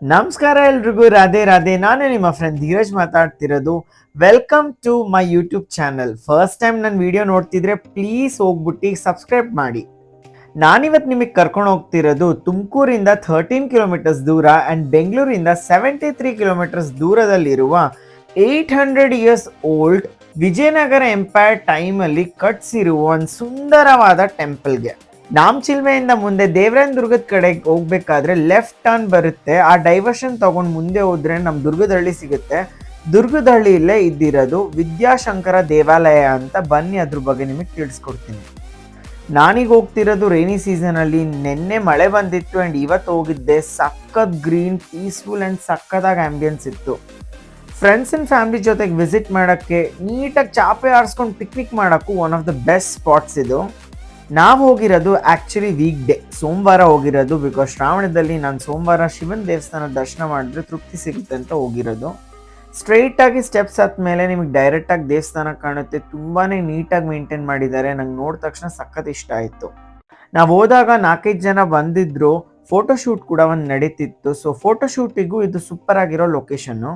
ನಮಸ್ಕಾರ ಎಲ್ರಿಗೂ, ರಾಧೆ ರಾಧೆ. ನಾನು ನಿಮ್ಮ ಫ್ರೆಂಡ್ ಧೀರಜ್ ಮಾತಾಡ್ತಿರೋದು. Welcome to my YouTube channel. First time ನನ್ನ ವಿಡಿಯೋ ನೋಡ್ತಿದ್ರೆ ಪ್ಲೀಸ್ ಹೋಗ್ಬಿಟ್ಟು ಸಬ್ಸ್ಕ್ರೈಬ್ ಮಾಡಿ. ನಾನಿವತ್ತು ನಿಮಗೆ ಕರ್ಕೊಂಡು ಹೋಗ್ತಿರೋದು ತುಮಕೂರಿಂದ 13 ಕಿಲೋಮೀಟರ್ಸ್ ದೂರ ಆ್ಯಂಡ್ ಬೆಂಗಳೂರಿಂದ 73 ಕಿಲೋಮೀಟರ್ಸ್ ದೂರದಲ್ಲಿರುವ 800 ಇಯರ್ಸ್ ಓಲ್ಡ್ ವಿಜಯನಗರ ಎಂಪೈರ್ ಟೈಮಲ್ಲಿ ಕಟ್ಸಿರುವ ಒಂದು ಸುಂದರವಾದ ಟೆಂಪಲ್ಗೆ. ನಾಮಚಿಲ್ಮೆಯಿಂದ ಮುಂದೆ ದೇವರಾಯನ ದುರ್ಗದ ಕಡೆಗೆ ಹೋಗ್ಬೇಕಾದ್ರೆ ಲೆಫ್ಟ್ ಟರ್ನ್ ಬರುತ್ತೆ. ಆ ಡೈವರ್ಷನ್ ತಗೊಂಡು ಮುಂದೆ ಹೋದ್ರೆ ನಮ್ಮ ದುರ್ಗದಹಳ್ಳಿ ಸಿಗುತ್ತೆ. ದುರ್ಗದಹಳ್ಳಿಯಲ್ಲೇ ಇದ್ದಿರೋದು ವಿದ್ಯಾಶಂಕರ ದೇವಾಲಯ ಅಂತ. ಬನ್ನಿ ಅದ್ರ ಬಗ್ಗೆ ನಿಮಗೆ ತಿಳಿಸ್ಕೊಡ್ತೀನಿ. ನಾನೀಗ ಹೋಗ್ತಿರೋದು ರೈನಿ ಸೀಸನಲ್ಲಿ. ನಿನ್ನೆ ಮಳೆ ಬಂದಿತ್ತು ಆ್ಯಂಡ್ ಇವತ್ತು ಹೋಗಿದ್ದೆ. ಸಖತ್ ಗ್ರೀನ್, ಪೀಸ್ಫುಲ್ ಆ್ಯಂಡ್ ಸಖತ್ತಾಗಿ ಆಂಬಿಯನ್ಸ್ ಇತ್ತು. ಫ್ರೆಂಡ್ಸ್ ಆ್ಯಂಡ್ ಫ್ಯಾಮಿಲಿ ಜೊತೆಗೆ ವಿಸಿಟ್ ಮಾಡೋಕ್ಕೆ, ನೀಟಾಗಿ ಚಾಪೆ ಆರಿಸ್ಕೊಂಡು ಪಿಕ್ನಿಕ್ ಮಾಡೋಕ್ಕೂ one of the best spots ಇದು. ನಾವು ಹೋಗಿರೋದು ಆ್ಯಕ್ಚುಲಿ ವೀಕ್ ಡೇ, ಸೋಮವಾರ ಹೋಗಿರೋದು. ಬಿಕಾಸ್ ಶ್ರಾವಣದಲ್ಲಿ ನಾನು ಸೋಮವಾರ ಶಿವನ ದೇವಸ್ಥಾನ ದರ್ಶನ ಮಾಡಿದ್ರೆ ತೃಪ್ತಿ ಸಿಗುತ್ತೆ ಅಂತ ಹೋಗಿರೋದು. ಸ್ಟ್ರೈಟಾಗಿ ಸ್ಟೆಪ್ಸ್ ಹತ್ತ ಮೇಲೆ ನಿಮಗೆ ಡೈರೆಕ್ಟಾಗಿ ದೇವಸ್ಥಾನ ಕಾಣುತ್ತೆ. ತುಂಬಾ ನೀಟಾಗಿ ಮೇಂಟೈನ್ ಮಾಡಿದ್ದಾರೆ. ನಂಗೆ ನೋಡಿದ ತಕ್ಷಣ ಸಖತ್ ಇಷ್ಟ ಆಯಿತು. ನಾವು ಹೋದಾಗ 4-5 ಜನ ಬಂದಿದ್ದರು. ಫೋಟೋಶೂಟ್ ಕೂಡ ಒಂದು ನಡೀತಿತ್ತು. ಸೊ ಫೋಟೋಶೂಟಿಗೂ ಇದು ಸೂಪರ್ ಆಗಿರೋ ಲೊಕೇಶನ್ನು.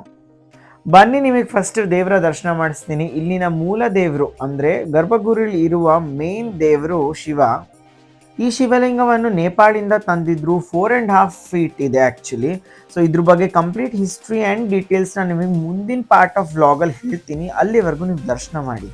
ಬನ್ನಿ ನಿಮಗೆ ಫಸ್ಟ್ ದೇವರ ದರ್ಶನ ಮಾಡಿಸ್ತೀನಿ. ಇಲ್ಲಿನ ಮೂಲ ದೇವರು ಅಂದರೆ ಗರ್ಭಗುಡಿಯಲ್ಲಿ ಇರುವ ಮೇನ್ ದೇವರು ಶಿವ. ಈ ಶಿವಲಿಂಗವನ್ನು ನೇಪಾಳಿಂದ ತಂದಿದ್ರು. 4.5 feet ಇದೆ ಆ್ಯಕ್ಚುಲಿ. ಸೊ ಇದ್ರ ಬಗ್ಗೆ ಕಂಪ್ಲೀಟ್ ಹಿಸ್ಟ್ರಿ ಆ್ಯಂಡ್ ಡೀಟೇಲ್ಸ್ನ ನಿಮಗೆ ಮುಂದಿನ ಪಾರ್ಟ್ ಆಫ್ ವ್ಲಾಗಲ್ಲಿ ಹೇಳ್ತೀನಿ. ಅಲ್ಲಿವರೆಗೂ ನೀವು ದರ್ಶನ ಮಾಡಿ.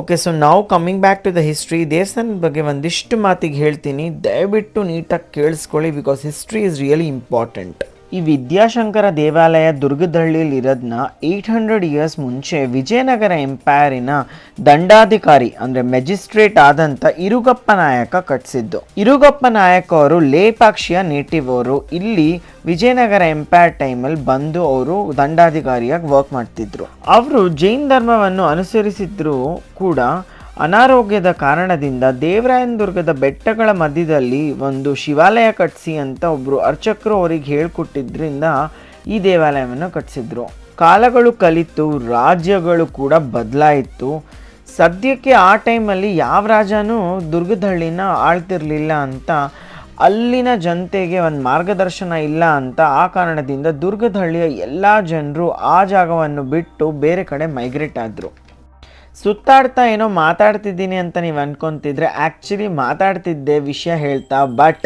ಓಕೆ, ಸೊ ನಾವು coming back to the history. ದೇವಸ್ಥಾನದ ಬಗ್ಗೆ ಒಂದಿಷ್ಟು ಮಾತಿಗೆ ಹೇಳ್ತೀನಿ, ದಯವಿಟ್ಟು ನೀಟಾಗಿ ಕೇಳಿಸ್ಕೊಳ್ಳಿ. Because history is really important. ಈ ವಿದ್ಯಾಶಂಕರ ದೇವಾಲಯ ದುರ್ಗದಹಳ್ಳಿಯಲ್ಲಿ ಇರೋದನ್ನ 800 ಇಯರ್ಸ್ ಮುಂಚೆ ವಿಜಯನಗರ ಎಂಪೈರಿನ ದಂಡಾಧಿಕಾರಿ ಅಂದರೆ ಮೆಜಿಸ್ಟ್ರೇಟ್ ಆದಂಥ ಇರುಗಪ್ಪ ನಾಯಕ ಕಟ್ಟಿಸಿದ್ದು. ಇರುಗಪ್ಪ ನಾಯಕ ಅವರು ಲೇಪಾಕ್ಷಿಯ ನೇಟಿವ್ ಅವರು. ಇಲ್ಲಿ ವಿಜಯನಗರ ಎಂಪೈರ್ ಟೈಮಲ್ಲಿ ಬಂದು ಅವರು ದಂಡಾಧಿಕಾರಿಯಾಗಿ ವರ್ಕ್ ಮಾಡ್ತಿದ್ರು. ಅವರು ಜೈನ್ ಧರ್ಮವನ್ನು ಅನುಸರಿಸಿದ್ರು ಕೂಡ ಅನಾರೋಗ್ಯದ ಕಾರಣದಿಂದ ದೇವರಾಯನ ದುರ್ಗದ ಬೆಟ್ಟಗಳ ಮಧ್ಯದಲ್ಲಿ ಒಂದು ಶಿವಾಲಯ ಕಟ್ಟಿಸಿ ಅಂತ ಒಬ್ಬರು ಅರ್ಚಕರು ಅವರಿಗೆ ಹೇಳ್ಕೊಟ್ಟಿದ್ರಿಂದ ಈ ದೇವಾಲಯವನ್ನು ಕಟ್ಟಿಸಿದ್ರು. ಕಾಲಗಳು ಕಲಿತು, ರಾಜ್ಯಗಳು ಕೂಡ ಬದಲಾಯಿತು. ಸದ್ಯಕ್ಕೆ ಆ ಟೈಮಲ್ಲಿ ಯಾವ ರಾಜನೂ ದುರ್ಗದಹಳ್ಳಿನ ಆಳ್ತಿರ್ಲಿಲ್ಲ ಅಂತ, ಅಲ್ಲಿನ ಜನತೆಗೆ ಒಂದು ಮಾರ್ಗದರ್ಶನ ಇಲ್ಲ ಅಂತ ಆ ಕಾರಣದಿಂದ ದುರ್ಗದಹಳ್ಳಿಯ ಎಲ್ಲ ಜನರು ಆ ಜಾಗವನ್ನು ಬಿಟ್ಟು ಬೇರೆ ಕಡೆ ಮೈಗ್ರೇಟ್ ಆದರು. ಸುತ್ತಾಡ್ತಾ ಏನೋ ಮಾತಾಡ್ತಿದ್ದೀನಿ ಅಂತ ನೀವು ಅಂದ್ಕೊತಿದ್ರೆ ಆ್ಯಕ್ಚುಲಿ ಮಾತಾಡ್ತಿದ್ದೆ ವಿಷಯ ಹೇಳ್ತಾ. ಬಟ್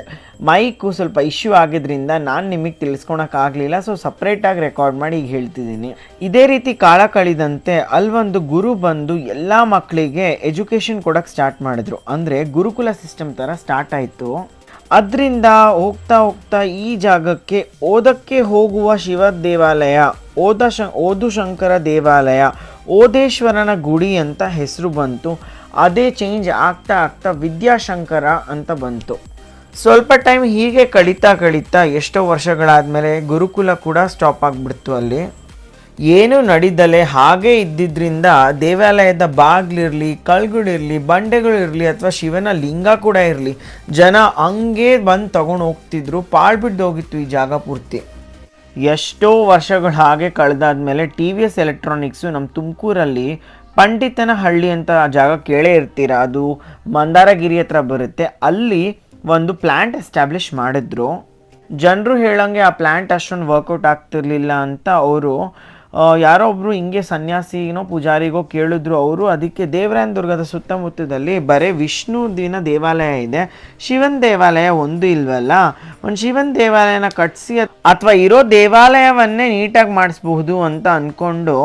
ಮೈಕು ಸ್ವಲ್ಪ ಇಶ್ಯೂ ಆಗಿದ್ರಿಂದ ನಾನು ನಿಮಗೆ ತಿಳಿಸ್ಕೊಳಕ್ಕಾಗಲಿಲ್ಲ. ಸೊ ಸಪ್ರೇಟಾಗಿ ರೆಕಾರ್ಡ್ ಮಾಡಿ ಈಗ ಹೇಳ್ತಿದ್ದೀನಿ. ಇದೇ ರೀತಿ ಕಾಲ ಕಳೆದಂತೆ ಅಲ್ಲೊಂದು ಗುರು ಬಂದು ಎಲ್ಲ ಮಕ್ಕಳಿಗೆ ಎಜುಕೇಷನ್ ಕೊಡೋಕ್ಕೆ ಸ್ಟಾರ್ಟ್ ಮಾಡಿದ್ರು. ಅಂದರೆ ಗುರುಕುಲ ಸಿಸ್ಟಮ್ ಥರ ಸ್ಟಾರ್ಟ್ ಆಯಿತು. ಅದರಿಂದ ಹೋಗ್ತಾ ಹೋಗ್ತಾ ಈ ಜಾಗಕ್ಕೆ ಓದಕ್ಕೆ ಹೋಗುವ ಶಿವ ದೇವಾಲಯ, ಓದುಶಂಕರ ದೇವಾಲಯ, ಓದೇಶ್ವರನ ಗುಡಿ ಅಂತ ಹೆಸರು ಬಂತು. ಅದೇ ಚೇಂಜ್ ಆಗ್ತಾ ಆಗ್ತಾ ವಿದ್ಯಾಶಂಕರ ಅಂತ ಬಂತು. ಸ್ವಲ್ಪ ಟೈಮ್ ಹೀಗೆ ಕಳೀತಾ ಎಷ್ಟೋ ವರ್ಷಗಳಾದಮೇಲೆ ಗುರುಕುಲ ಕೂಡ ಸ್ಟಾಪ್ ಆಗಿಬಿಡ್ತು. ಅಲ್ಲಿ ಏನೂ ನಡೀದಲೆ ಹಾಗೇ ಇದ್ದಿದ್ದರಿಂದ ದೇವಾಲಯದ ಬಾಗಿಲಿರಲಿ, ಕಳ್ಗಳಿರಲಿ, ಬಂಡೆಗಳಿರಲಿ ಅಥವಾ ಶಿವನ ಲಿಂಗ ಕೂಡ ಇರಲಿ, ಜನ ಹಂಗೆ ಬಂದು ತಗೊಂಡು ಹೋಗ್ತಿದ್ರು. ಪಾಳ್ಬಿಟ್ಟು ಹೋಗಿತ್ತು ಈ ಜಾಗ ಪೂರ್ತಿ. ಎಷ್ಟೋ ವರ್ಷಗಳು ಹಾಗೆ ಕಳೆದಾದ್ಮೇಲೆ TVS ಎಲೆಕ್ಟ್ರಾನಿಕ್ಸು ನಮ್ಮ ತುಮಕೂರಲ್ಲಿ ಪಂಡಿತನಹಳ್ಳಿ ಅಂತ ಜಾಗ ಕೇಳೇ ಇರ್ತೀರ, ಅದು ಮಂದಾರಗಿರಿ ಹತ್ರ ಬರುತ್ತೆ. ಅಲ್ಲಿ ಒಂದು ಪ್ಲ್ಯಾಂಟ್ ಎಸ್ಟಾಬ್ಲಿಷ್ ಮಾಡಿದ್ರು. ಜನರು ಹೇಳಂಗೆ ಆ ಪ್ಲ್ಯಾಂಟ್ ಅಷ್ಟೊಂದು ವರ್ಕೌಟ್ ಆಗ್ತಿರ್ಲಿಲ್ಲ ಅಂತ ಅವರು ಯಾರೋ ಒಬ್ಬರು ಹಿಂಗೆ ಸನ್ಯಾಸಿನೋ ಪೂಜಾರಿಗೋ ಕೇಳಿದ್ರು. ಅವರು ಅದಕ್ಕೆ ದೇವರಾಯನ ದುರ್ಗದ ಸುತ್ತಮುತ್ತದಲ್ಲಿ ಬರೀ ವಿಷ್ಣು ದಿನ ದೇವಾಲಯ ಇದೆ, ಶಿವನ ದೇವಾಲಯ ಒಂದು ಇಲ್ವಲ್ಲ, ಒಂದು ಶಿವನ ದೇವಾಲಯನ ಕಟ್ಟಿಸಿ ಅಥವಾ ಇರೋ ದೇವಾಲಯವನ್ನೇ ನೀಟಾಗಿ ಮಾಡಿಸ್ಬಹುದು ಅಂತ ಅಂದ್ಕೊಂಡು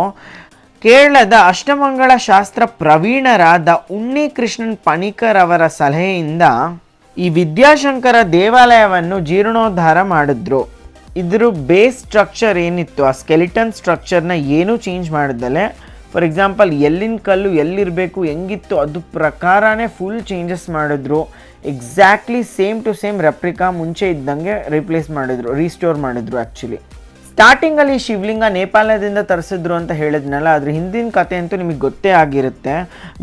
ಕೇರಳದ ಅಷ್ಟಮಂಗಳ ಶಾಸ್ತ್ರ ಪ್ರವೀಣರಾದ ಉನ್ನಿಕೃಷ್ಣನ್ ಪಣಿಕರ್ ಅವರ ಸಲಹೆಯಿಂದ ಈ ವಿದ್ಯಾಶಂಕರ ದೇವಾಲಯವನ್ನು ಜೀರ್ಣೋದ್ಧಾರ ಮಾಡಿದ್ರು. ಇದ್ರ ಬೇಸ್ ಸ್ಟ್ರಕ್ಚರ್ ಏನಿತ್ತು, ಆ ಸ್ಕೆಲಿಟನ್ ಸ್ಟ್ರಕ್ಚರ್ನ ಏನೂ ಚೇಂಜ್ ಮಾಡಿದಲೆ ಫಾರ್ ಎಕ್ಸಾಂಪಲ್ ಎಲ್ಲಿನ ಕಲ್ಲು ಎಲ್ಲಿರಬೇಕು ಹೆಂಗಿತ್ತು ಅದು ಪ್ರಕಾರನೇ ಫುಲ್ ಚೇಂಜಸ್ ಮಾಡಿದ್ರು. Exactly same to same replica ಮುಂಚೆ ಇದ್ದಂಗೆ ರೀಸ್ಟೋರ್ ಮಾಡಿದ್ರು ಆ್ಯಕ್ಚುಲಿ. ಸ್ಟಾರ್ಟಿಂಗಲ್ಲಿ ಶಿವಲಿಂಗ ನೇಪಾಳದಿಂದ ತರಿಸಿದ್ರು ಅಂತ ಹೇಳಿದ್ನಲ್ಲ, ಅದ್ರ ಹಿಂದಿನ ಕತೆ ಅಂತೂ ನಿಮಗೆ ಗೊತ್ತೇ ಆಗಿರುತ್ತೆ.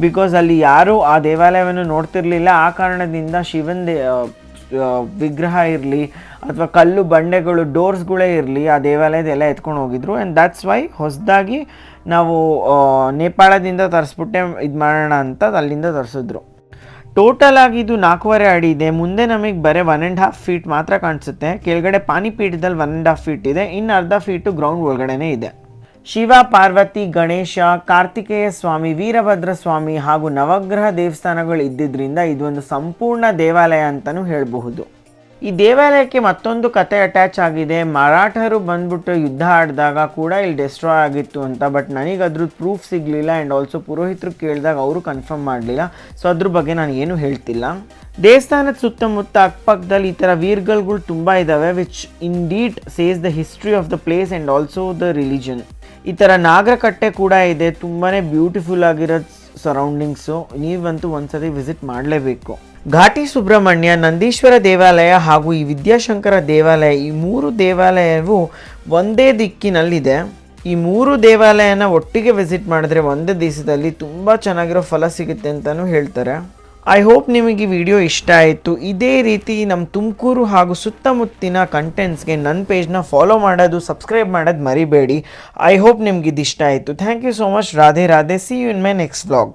ಬಿಕಾಸ್ ಅಲ್ಲಿ ಯಾರೂ ಆ ದೇವಾಲಯವನ್ನು ನೋಡ್ತಿರ್ಲಿಲ್ಲ. ಆ ಕಾರಣದಿಂದ ವಿಗ್ರಹ ಇರಲಿ ಅಥವಾ ಕಲ್ಲು ಬಂಡೆಗಳು ಡೋರ್ಸ್ಗಳೇ ಇರಲಿ ಆ ದೇವಾಲಯದೆಲ್ಲ ಎತ್ಕೊಂಡು ಹೋಗಿದ್ರು. ಆ್ಯಂಡ್ ದ್ಯಾಟ್ಸ್ ವೈ ಹೊಸದಾಗಿ ನಾವು ನೇಪಾಳದಿಂದ ತರಿಸ್ಬಿಟ್ಟೆ ಇದು ಮಾಡೋಣ ಅಂತ ಅಲ್ಲಿಂದ ತರಿಸಿದ್ರು. ಟೋಟಲ್ ಆಗಿ ಇದು 4.5 ಅಡಿ ಇದೆ. ಮುಂದೆ ನಮಗೆ ಬರೀ 1.5 ಫೀಟ್ ಮಾತ್ರ ಕಾಣಿಸುತ್ತೆ. ಕೆಳಗಡೆ ಪಾನಿಪೀಠದಲ್ಲಿ 1.5 ಫೀಟ್ ಇದೆ, ಇನ್ನು ಅರ್ಧ ಫೀಟು ಗ್ರೌಂಡ್ ಒಳಗಡೆನೇ ಇದೆ. ಶಿವ, ಪಾರ್ವತಿ, ಗಣೇಶ, ಕಾರ್ತಿಕೇಯ ಸ್ವಾಮಿ, ವೀರಭದ್ರ ಸ್ವಾಮಿ ಹಾಗೂ ನವಗ್ರಹ ದೇವಸ್ಥಾನಗಳು ಇದ್ದಿದ್ದರಿಂದ ಇದೊಂದು ಸಂಪೂರ್ಣ ದೇವಾಲಯ ಅಂತಲೂ ಹೇಳಬಹುದು. ಈ ದೇವಾಲಯಕ್ಕೆ ಮತ್ತೊಂದು ಕತೆ ಅಟ್ಯಾಚ್ ಆಗಿದೆ. ಮರಾಠರು ಬಂದ್ಬಿಟ್ಟು ಯುದ್ಧ ಆಡಿದಾಗ ಕೂಡ ಇಲ್ಲಿ ಡೆಸ್ಟ್ರಾಯ್ ಆಗಿತ್ತು ಅಂತ. ಬಟ್ ನನಗೆ ಅದ್ರದ್ದು ಪ್ರೂಫ್ ಸಿಗಲಿಲ್ಲ. ಆ್ಯಂಡ್ ಆಲ್ಸೋ ಪುರೋಹಿತರು ಕೇಳಿದಾಗ ಅವರು ಕನ್ಫರ್ಮ್ ಮಾಡಲಿಲ್ಲ. ಸೊ ಅದ್ರ ಬಗ್ಗೆ ನಾನು ಏನು ಹೇಳ್ತಿಲ್ಲ. ದೇವಸ್ಥಾನದ ಸುತ್ತಮುತ್ತ ಅಕ್ಕಪಕ್ಕದಲ್ಲಿ ಈ ಥರ ವೀರ್ಗಲ್ಗಳು ತುಂಬ ಇದ್ದಾವೆ, which in ಡೀಟ್ says the history of the place and also the religion. ಈ ಥರ ನಾಗರಕಟ್ಟೆ ಕೂಡ ಇದೆ, ತುಂಬಾ ಬ್ಯೂಟಿಫುಲ್ ಆಗಿರೋ ಸರೌಂಡಿಂಗ್ಸು. ನೀವಂತೂ ಒಂದ್ಸತಿ ವಿಸಿಟ್ ಮಾಡಲೇಬೇಕು. ಘಾಟಿ ಸುಬ್ರಹ್ಮಣ್ಯ, ನಂದೀಶ್ವರ ದೇವಾಲಯ ಹಾಗೂ ಈ ವಿದ್ಯಾಶಂಕರ ದೇವಾಲಯ, ಈ 3 ದೇವಾಲಯವು ಒಂದೇ ದಿಕ್ಕಿನಲ್ಲಿದೆ. ಈ 3 ದೇವಾಲಯನ ಒಟ್ಟಿಗೆ ವಿಸಿಟ್ ಮಾಡಿದ್ರೆ ಒಂದೇ ದಿವಸದಲ್ಲಿ ತುಂಬ ಚೆನ್ನಾಗಿರೋ ಫಲ ಸಿಗುತ್ತೆ ಅಂತಲೂ ಹೇಳ್ತಾರೆ. ಐ ಹೋಪ್ ನಿಮಗೆ ಈ ವಿಡಿಯೋ ಇಷ್ಟ ಆಯಿತು. ಇದೇ ರೀತಿ ನಮ್ಮ ತುಮಕೂರು ಹಾಗೂ ಸುತ್ತಮುತ್ತಿನ ಕಂಟೆಂಟ್ಸ್ಗೆ ನನ್ನ ಪೇಜ್ನ ಫಾಲೋ ಮಾಡೋದು, ಸಬ್ಸ್ಕ್ರೈಬ್ ಮಾಡೋದು ಮರಿಬೇಡಿ. ಐ ಹೋಪ್ ನಿಮ್ಗೆ ಇದು ಇಷ್ಟ ಆಯಿತು. Thank you so much. Radhe Radhe. See you in my next vlog.